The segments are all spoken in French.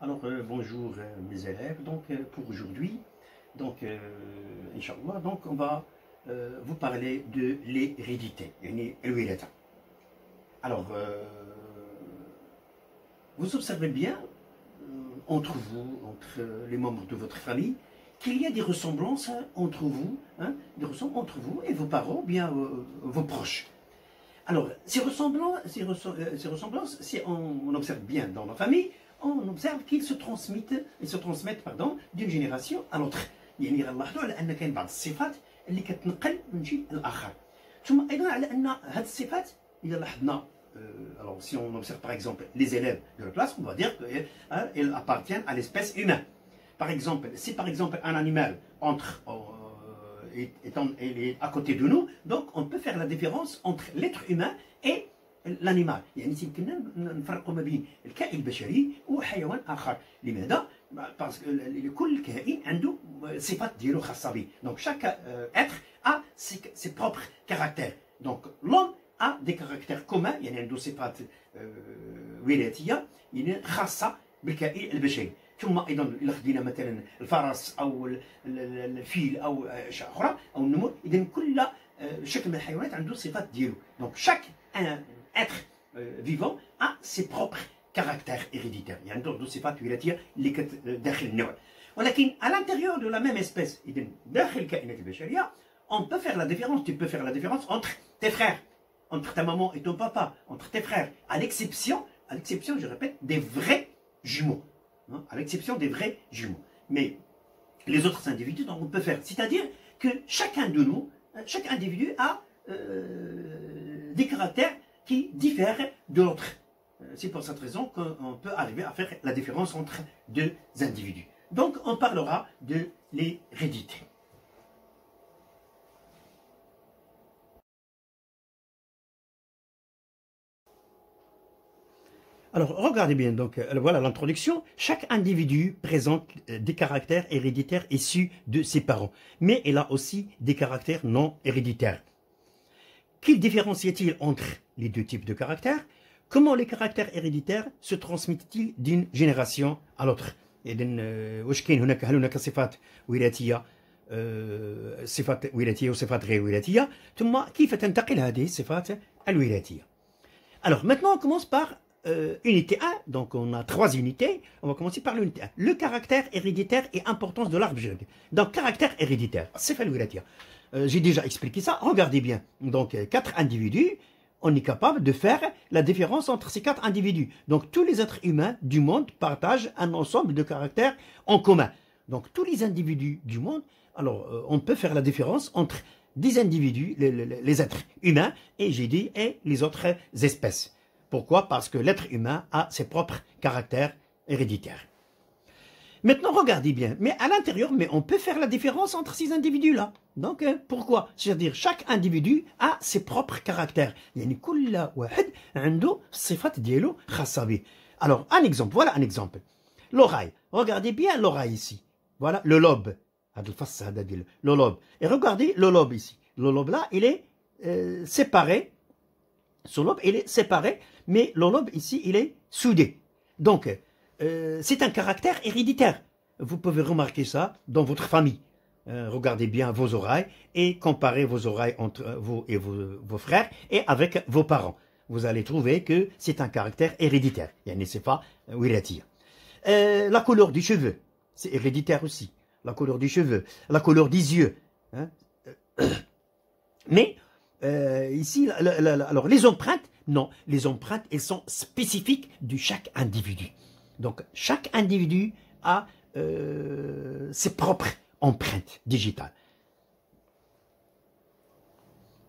Alors, bonjour mes élèves. Donc, pour aujourd'hui, donc, Inch'Allah, donc, on va vous parler de l'hérédité, yani الوراثة. Alors, vous observez bien entre vous, entre les membres de votre famille, qu'il y a des ressemblances entre vous, des ressemblances entre vous et vos parents, bien vos proches. Alors, ces ressemblances, si on observe bien dans la famille, on observe qu'ils se transmettent d'une génération à l'autre. يعني غنلاحظوا على ان كاين بعض الصفات اللي كتنقل من جيل لاخر. ثم ايضا على ان هذه الصفات اذا لاحظنا alors si on observe par exemple les élèves de la classe, on va dire qu'ils appartiennent à l'espèce humaine. Par exemple, si par exemple un animal entre il est à côté de nous, donc on peut faire la différence entre l'être humain et l'animal. يعني يمكننا نفرقوا ما بين الكائن البشري وحيوان اخر. لماذا؟ Parce que كل كائن عنده صفات ديالو خاصه به. Donc chaque être a ses propres caractères. Donc l'homme a des caractères communs, يعني عنده صفات وراثيه يعني خاصه بالكائن البشري. ثم ايضا اذا خدينا مثلا الفرس او الفيل او اشياء اخرى او النمور، اذا كل شكل من الحيوانات عنده صفات ديالو. Donc chaque être vivant a ses propres caractères héréditaires. Il y a عنده صفات وراثيه اللي داخل النوع. ولكن à l'intérieur de la même espèce، اذا داخل الكائنات البشريه on peut faire la différence. Tu peux faire la différence entre tes frères, entre ta maman et ton papa, entre tes frères, à l'exception, je répète, des vrais jumeaux. À l'exception des vrais jumeaux. Mais les autres individus, donc on peut faire. C'est-à-dire que chacun de nous, chaque individu a des caractères qui diffèrent de l'autre. C'est pour cette raison qu'on peut arriver à faire la différence entre deux individus. Donc on parlera de l'hérédité. Alors, regardez bien, donc voilà l'introduction. Chaque individu présente des caractères héréditaires issus de ses parents, mais il a aussi des caractères non héréditaires. Quelle différence y a-t-il entre les deux types de caractères? Comment les caractères héréditaires se transmettent-ils d'une génération à l'autre? واش كاين هل هناك صفات وراثيه صفات وراثيه وصفات غير وراثيه؟ ثم كيف تنتقل هذه الصفات الوراثيه؟ Alors maintenant on commence par unité 1, donc on a 3 unités. On va commencer par l'unité 1. Le caractère héréditaire et importance de l'arbre génétique. Donc, caractère héréditaire, c'est fait le j'ai déjà expliqué ça. Regardez bien. Donc, 4 individus, on est capable de faire la différence entre ces 4 individus. Donc, tous les êtres humains du monde partagent un ensemble de caractères en commun. Donc, tous les individus du monde, alors, on peut faire la différence entre des individus, les êtres humains, et j'ai dit, et les autres espèces. Pourquoi? Parce que l'être humain a ses propres caractères héréditaires. Maintenant, regardez bien. Mais à l'intérieur, on peut faire la différence entre ces individus-là. Donc, pourquoi? C'est-à-dire, chaque individu a ses propres caractères. Alors, un exemple. Voilà un exemple. L'oreille. Regardez bien l'oreille ici. Voilà le lobe. Le lobe. Et regardez le lobe ici. Le lobe-là, il est séparé. Ce lobe, il est séparé, mais le lobe ici, il est soudé. Donc, c'est un caractère héréditaire. Vous pouvez remarquer ça dans votre famille. Regardez bien vos oreilles et comparez vos oreilles entre vous et vos frères et avec vos parents. Vous allez trouver que c'est un caractère héréditaire. C'est pas وراثية. La couleur des cheveux, c'est héréditaire aussi. La couleur des cheveux, la couleur des yeux. Mais ici, alors les empreintes, non, les empreintes, elles sont spécifiques de chaque individu. Donc, chaque individu a ses propres empreintes digitales.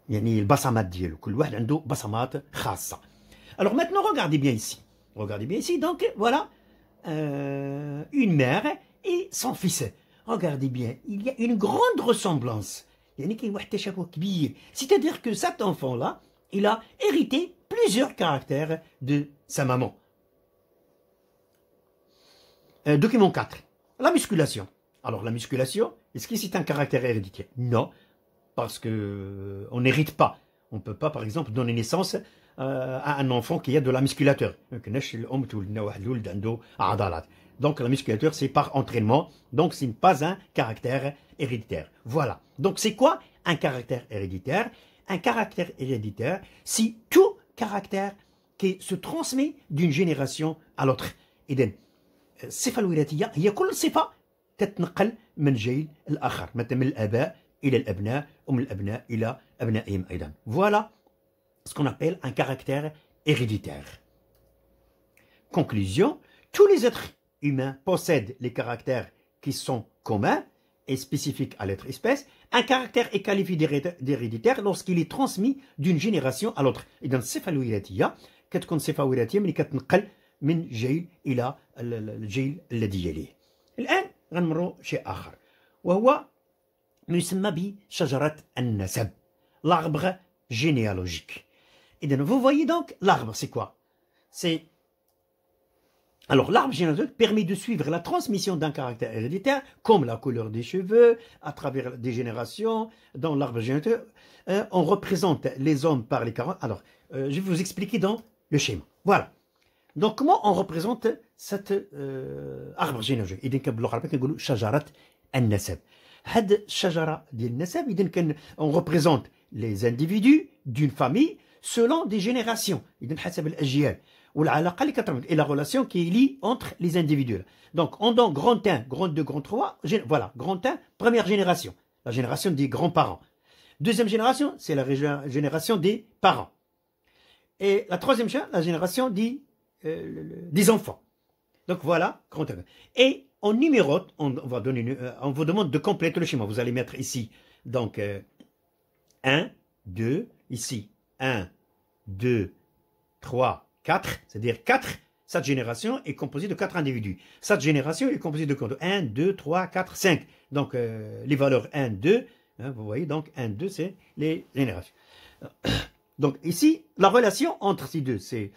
يعني البصمات ديالو كل واحد عنده بصمات خاصة. Alors maintenant, regardez bien ici. Regardez bien ici. Donc, voilà une mère et son fils. Regardez bien, il y a une grande ressemblance. C'est-à-dire que cet enfant-là, il a hérité plusieurs caractères de sa maman. Document 4. La musculation. Alors la musculation, est-ce que c'est un caractère héréditaire? Non, parce qu'on n'hérite pas. On ne peut pas, par exemple, donner naissance à un enfant qui a de la musculature. Donc la musculature, c'est par entraînement, donc ce n'est pas un caractère héréditaire. Voilà. Donc c'est quoi un caractère héréditaire? Un caractère héréditaire, c'est tout caractère qui se transmet d'une génération à l'autre. إذن الصفة الوراثية هي كل صفة تتنقل من جيل الآخر، مثلا من الآباء إلى الأبناء ومن الأبناء إلى أبنائهم أيضا. Voilà ce qu'on appelle un caractère héréditaire. Conclusion, tous les êtres humains possèdent les caractères qui sont communs et spécifiques à l'être espèce. Un caractère est qualifié d'héréditaire lorsqu'il est transmis d'une génération à l'autre. إذن الصفة الوراثية كتكون صفة وراثية ملي كتنقل من جيل إلى الجيل الذي يليه. الآن غنمروا شيء آخر وهو ما يسمى بشجرة النسب، l'arbre généalogique. إذن vous voyez donc l'arbre c'est quoi? C'est alors l'arbre généalogique permet de suivre la transmission d'un caractère héréditaire comme la couleur des cheveux à travers des générations. Dans l'arbre généalogique, on représente les hommes par les 40. Alors je vais vous expliquer dans le schéma. Voilà. Donc comment on représente cet arbre généalogique؟ إذن باللغة العربية كنقولوا شجرة النسب. هاد الشجرة ديال النسب إذن on représente les individus d'une famille selon des générations. إذن حسب الأجيال والعلاقة اللي كتربط et la relation qui est liée entre les individus. Donc on donne grand 1, grand 2, grand 3, voilà, grand 1, première génération, la génération des grands-parents. Deuxième génération, c'est la génération des parents. Et la troisième la génération des enfants. Donc voilà, grand 1. Et on numérote, on vous demande de compléter le schéma. Vous allez mettre ici, donc 1, 2, ici 1, 2, 3, 4, c'est-à-dire 4, cette génération est composée de 4 individus. Cette génération est composée de 1, 2, 3, 4, 5. Donc les valeurs 1, 2, hein, vous voyez, donc 1, 2, c'est les générations. Donc ici, la relation entre ces deux, c'est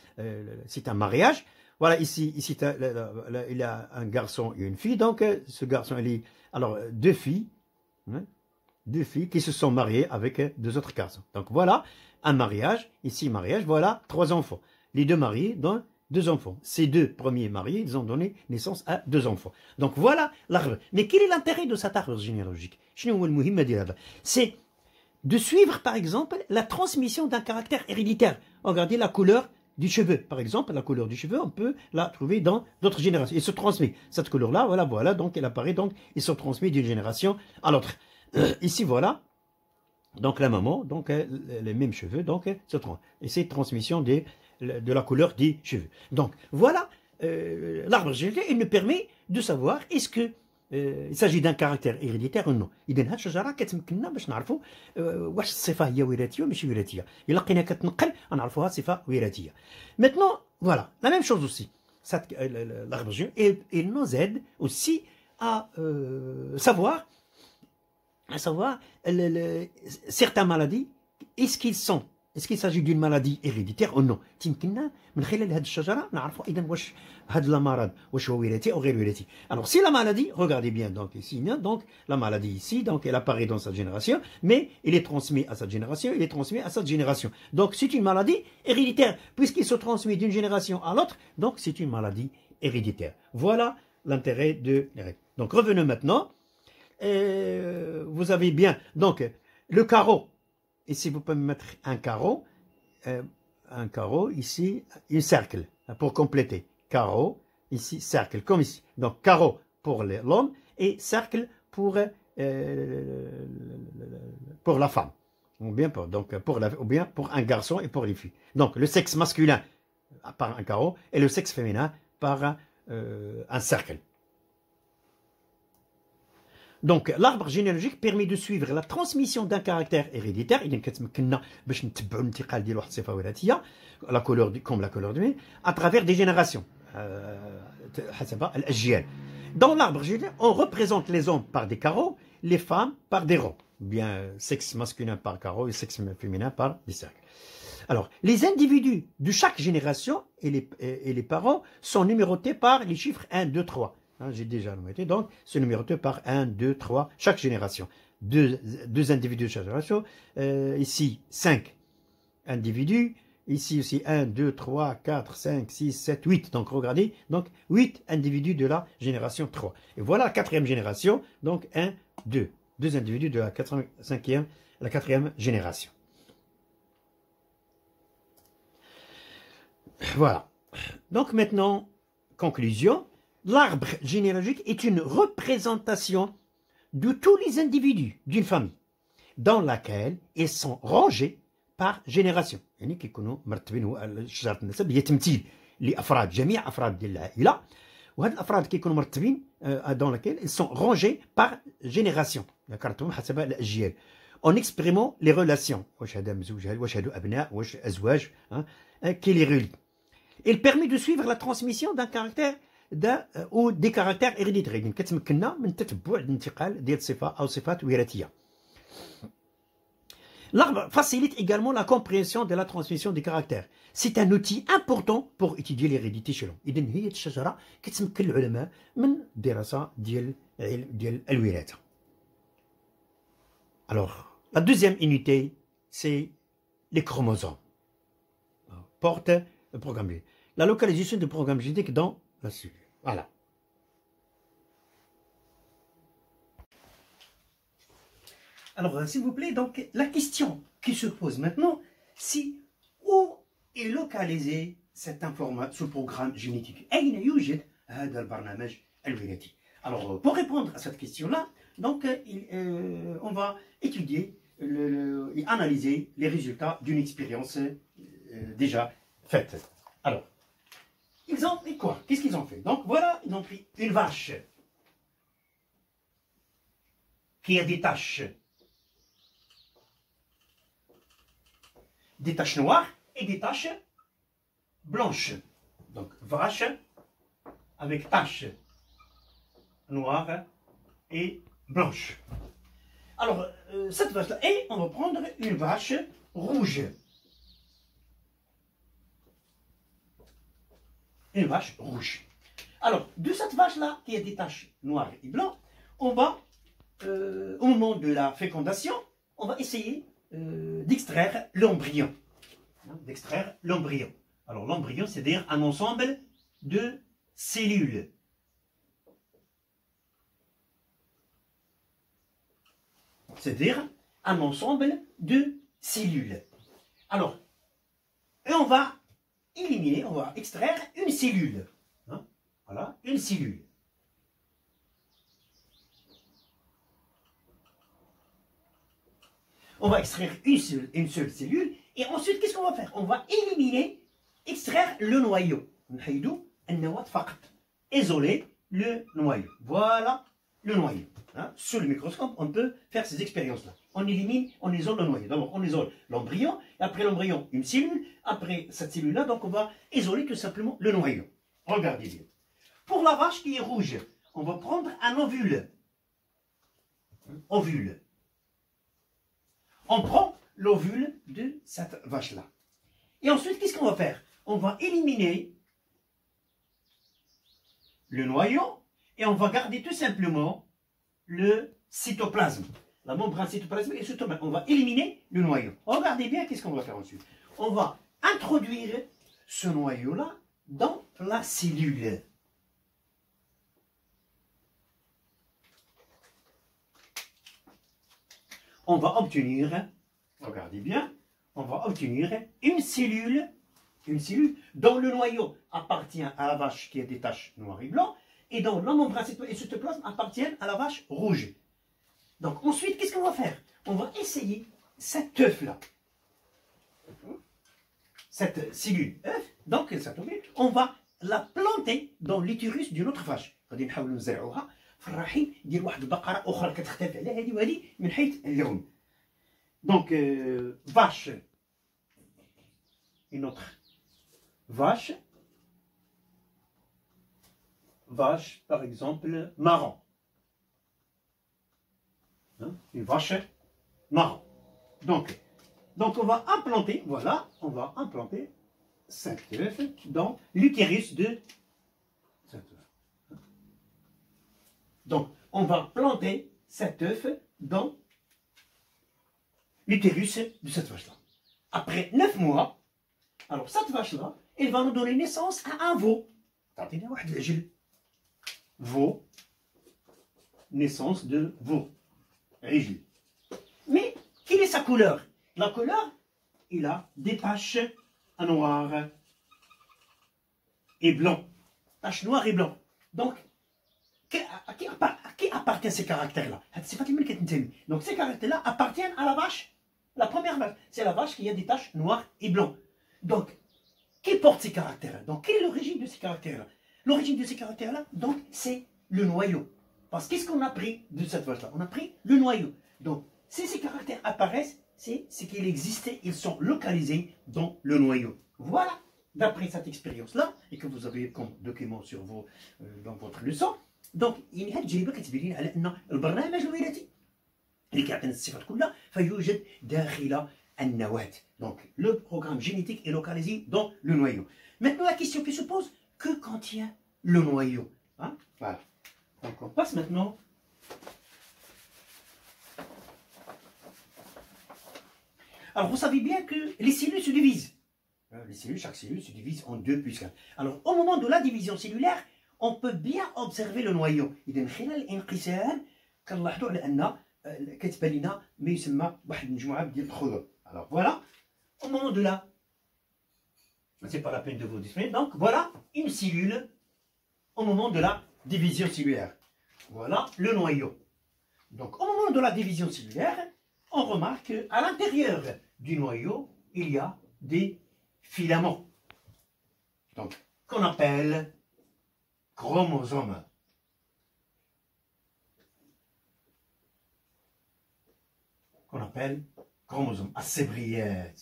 un mariage. Voilà, ici il y a un garçon et une fille. Donc ce garçon, alors deux filles qui se sont mariées avec deux autres garçons. Donc voilà, un mariage, ici mariage, voilà, 3 enfants. Les deux mariés donnent 2 enfants. Ces 2 premiers mariés, ils ont donné naissance à 2 enfants. Donc voilà l'arbre. Mais quel est l'intérêt de cet arbre généalogique? C'est de suivre, par exemple, la transmission d'un caractère héréditaire. Regardez la couleur du cheveu. Par exemple, la couleur du cheveu, on peut la trouver dans d'autres générations. Il se transmet. Cette couleur-là, voilà, donc elle apparaît, donc il se transmet d'une génération à l'autre. Ici, voilà. Donc la maman, donc les mêmes cheveux, donc se transmet. Et c'est transmission de la couleur des cheveux. Donc voilà, l'arbre généalogique, il nous permet de savoir est-ce que il s'agit d'un caractère héréditaire ou non. إذن هاد الشجرة كتمكننا باش نعرفوا واش الصفة هي وراثية ولا ماشي وراثية. إلا لقينا كتنقل غنعرفوها صفة وراثية. Maintenant, voilà, la même chose aussi. L'arbre généalogique, il nous aide aussi à savoir certaines maladies, est-ce qu'il s'agit d'une maladie héréditaire ou non. تمكننا من خلال هذه الشجرة نعرفوا إذا واش هذا المرض واش هو وراثي أو غير وراثي. Alors si la maladie, regardez bien donc ici, donc la maladie ici, donc elle apparaît dans cette génération, mais il est transmis à cette génération, il est transmis à cette génération. Donc c'est une maladie héréditaire puisqu'il se transmet d'une génération à l'autre, donc c'est une maladie héréditaire. Voilà l'intérêt de l'hérédité. Donc revenons maintenant. Vous avez bien donc le carreau. Ici, vous pouvez mettre un carreau ici, un cercle pour compléter. Carreau, ici, cercle, comme ici. Donc, carreau pour l'homme et cercle pour la femme. Ou bien pour un garçon et pour les filles. Donc, le sexe masculin par un carreau et le sexe féminin par un cercle. Donc, l'arbre généalogique permet de suivre la transmission d'un caractère héréditaire. Il la couleur comme la couleur du à travers des générations. Dans l'arbre généalogique, on représente les hommes par des carreaux, les femmes par des ronds. Bien, sexe masculin par carreau et sexe féminin par des cercles. Alors, les individus de chaque génération et les parents sont numérotés par les chiffres 1, 2, 3. J'ai déjà noté, donc c'est numéroté par 1, 2, 3, chaque génération. Deux individus de chaque génération. Ici, 5 individus. ici aussi 1, 2, 3, 4, 5, 6, 7, 8. Donc regardez, donc 8 individus de la génération 3. Et voilà la quatrième génération, donc 1, 2. Deux individus de la quatrième génération. Voilà. Donc maintenant, conclusion, l'arbre généalogique est une représentation de tous les individus d'une famille dans laquelle ils sont rangés par génération. يعني كيكونوا مرتبين هو شجرة النسب هي تمثيل لأفراد جميع أفراد ديال العائلة وهاد الأفراد كيكونوا مرتبين dans laquelle ils sont rangés par génération. ذكرتهم حسب الأجيال. En exprimant les relations. واش هذا مزوج واش هادو أبناء واش أزواج qui les relie. Il permet de suivre la transmission d'un caractère ou des caractères héréditaires. يعني كتمكننا من تتبع الانتقال ديال الصفة أو صفات وراثية. L'arbre facilite également la compréhension de la transmission des caractères. C'est un outil important pour étudier l'hérédité chez l'homme. إذن هي الشجرة كتمكن العلماء من الدراسة ديال الوراثة. Alors, la deuxième unité, c'est les chromosomes. Porte le programme génétique. La localisation du programme génétique dans la cellule. Voilà. Alors, s'il vous plaît, donc, la question qui se pose maintenant, c'est où est localisé cette information, ce programme génétique? أين يوجد هذا البرنامج الوراثي? Alors, pour répondre à cette question-là, donc, on va étudier et analyser les résultats d'une expérience déjà faite. Alors, ils ont fait quoi? Qu'est-ce qu'ils ont fait? Donc, voilà, ils ont pris une vache qui a des taches noires et des taches blanches. Donc, vache avec taches noires et blanches. Alors, cette vache-là, et on va prendre une vache rouge. Une vache rouge. Alors, de cette vache-là, qui a des taches noires et blanches, on va, au moment de la fécondation, on va essayer d'extraire l'embryon. D'extraire l'embryon. Alors, l'embryon, c'est-à-dire un ensemble de cellules. C'est-à-dire un ensemble de cellules. Alors, et on va éliminer, on va extraire une cellule. Hein? Voilà, une cellule. On va extraire une seule cellule. Et ensuite, qu'est-ce qu'on va faire? On va éliminer, extraire le noyau. Isoler le noyau. Voilà le noyau. Hein? Sur le microscope, on peut faire ces expériences-là. On élimine, on isole le noyau. D'abord, on isole l'embryon, et après l'embryon, une cellule. Après cette cellule-là, donc on va isoler tout simplement le noyau. Regardez bien. Pour la vache qui est rouge, on va prendre un ovule. Ovule. On prend l'ovule de cette vache-là. Et ensuite, qu'est-ce qu'on va faire? On va éliminer le noyau et on va garder tout simplement le cytoplasme. La membrane cytoplasmique et le cytoplasme. On va éliminer le noyau. Regardez bien, qu'est-ce qu'on va faire ensuite? On va introduire ce noyau-là dans la cellule. On va obtenir, regardez bien, on va obtenir une cellule dont le noyau appartient à la vache qui a des taches noires et blancs, et dont la membrane et le cytoplasme appartiennent à la vache rouge. Donc ensuite, qu'est-ce qu'on va faire? On va essayer cet œuf-là. Cette cellule œuf, donc on va la planter dans l'utérus d'une autre vache. غادي نحاولوا نزرعوها في الرحم ديال واحد البقره اخرى كتختلف على هذه وهذه من حيث اللون. Donc vache, une autre vache par exemple marron. Hein? Une vache marron. Donc on va implanter, voilà, on va implanter cet œuf dans l'utérus de cet œuf. Donc, on va planter cet œuf dans l'utérus de cette vache-là. Après 9 mois, Alors, cette vache-là, elle va nous donner naissance à un veau. تعطينا واحد العجل. Veau. Naissance de veau. عجل. Mais, quelle est sa couleur? La couleur, il a des taches noires et blanc. Taches noires et blanc. Donc, à qui appartiennent ces caractères-là? Donc, ces caractères-là appartiennent à la vache. La première vache, c'est la vache qui a des taches noires et blancs. Donc, qui porte ces caractères-là? Donc, quelle est l'origine de ces caractères-là? L'origine de ces caractères-là, donc, c'est le noyau. Parce qu'est-ce qu'on a pris de cette vache-là? On a pris le noyau. Donc, si ces caractères apparaissent, c'est qu'ils existaient, ils sont localisés dans le noyau. Voilà, d'après cette expérience-là, et que vous avez comme document sur dans votre leçon. Donc, هاد التجربة كتبين لنا على أن البرنامج الوراثي اللي كيعطينا الصفات كلها فيوجد داخل النواة. Donc, le programme génétique est localisé dans le noyau. Maintenant, la question qui se pose, que contient le noyau? Hein? Voilà. Donc, on passe maintenant. Alors, vous savez bien que les cellules se divisent. Les cellules, chaque cellule se divise en 2 plus 4. Alors, au moment de la division cellulaire, on peut bien observer le noyau. إذا من خلال الانقسام كنلاحظوا على أن كتبان لنا ما يسمى واحد المجموعة ديال الخيوط. Alors voilà, au moment de la, c'est pas la peine de vous définir. Donc voilà une cellule au moment de la division cellulaire. Voilà le noyau. Donc au moment de la division cellulaire, on remarque qu'à l'intérieur du noyau, il y a des filaments. Donc qu'on appelle chromosomes. Qu'on appelle chromosomes, السبغيات.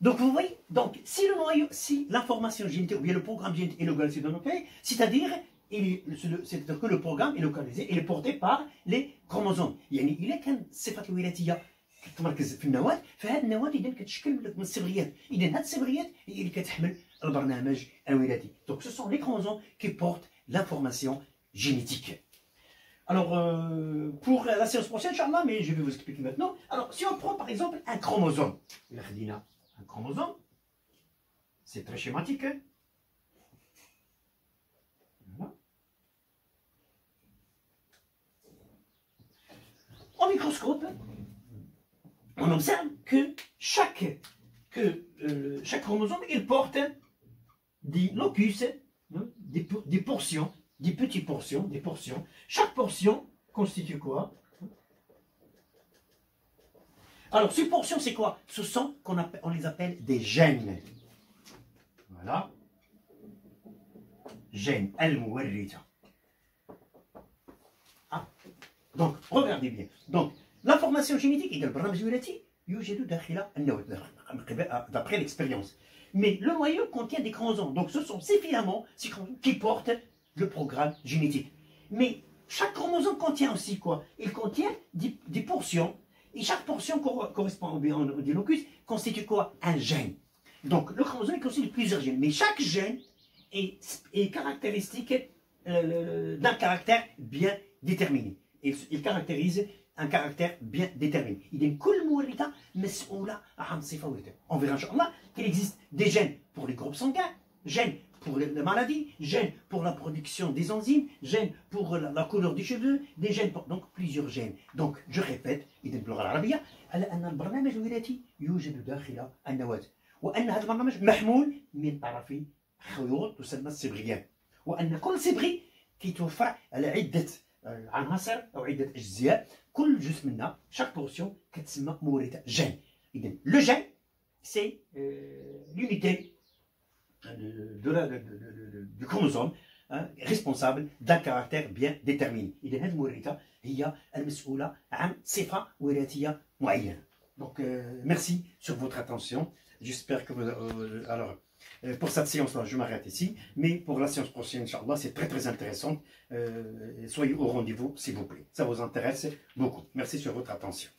Donc vous voyez, donc si le noyau, si l'information génétique ou bien le programme génétique est localisé dans nos pays, c'est-à-dire que le programme est localisé, il est porté par les chromosomes. يعني إلا كان الصفات الوراثية كتمركز في النواة، فهاد النواة إذا كتشكل من الصبغيات، إذا هاد الصبغيات هي اللي كتحمل البرنامج الوراثي. Donc ce sont les chromosomes qui portent l'information génétique. Alors, pour la séance prochaine, Inch'Allah, mais je vais vous expliquer maintenant. Alors, si on prend par exemple un chromosome, un chromosome, c'est très schématique. Hein? Voilà. Au microscope, on observe que chaque chromosome, il porte des locus, des portions, des petites portions, des portions. Chaque portion constitue quoi? Alors, ces portions, c'est quoi? Ce sont, on les appelle des gènes. Voilà. Gènes. Al-Muwarrita. Ah. Donc, regardez bien. Donc, l'information génétique est البرنامج الوراثي يوجد داخل النواة d'après l'expérience. Mais le noyau contient des chromosomes. Donc, ce sont ces filaments qui portent le programme génétique. Mais chaque chromosome contient aussi quoi? Il contient des portions. Et chaque portion correspond au locus, constitue quoi? Un gène. Donc le chromosome est constitué de plusieurs gènes. Mais chaque gène est caractéristique d'un caractère bien déterminé. Il caractérise un caractère bien déterminé. On verra Inch'Allah qu'il existe des gènes pour les groupes sanguins, gènes pour les maladies, gènes pour la production des enzymes, gènes pour la couleur des cheveux, des gènes pour... Donc plusieurs gènes. Donc je répète, إذا باللغة العربية على أن البرنامج الوراثي يوجد داخل النواة، وأن هذا البرنامج محمول من طرف خيوط تسمى الصبغيات، وأن كل صبغي كيتوفر على عدة عناصر أو عدة أجزاء، كل جزء منها chaque portion كتسمى مورثة جين. إذا le gène c'est l'unité du chromosome responsable d'un caractère bien déterminé. إذا هذه المورثة هي المسؤولة عن صفة وراثية معينة. Donc merci sur votre attention. J'espère que vous alors pour cette séance-là, je m'arrête ici, mais pour la séance prochaine, Inch'Allah, c'est très très intéressant. Soyez au rendez-vous, s'il vous plaît. Ça vous intéresse beaucoup. Merci sur votre attention.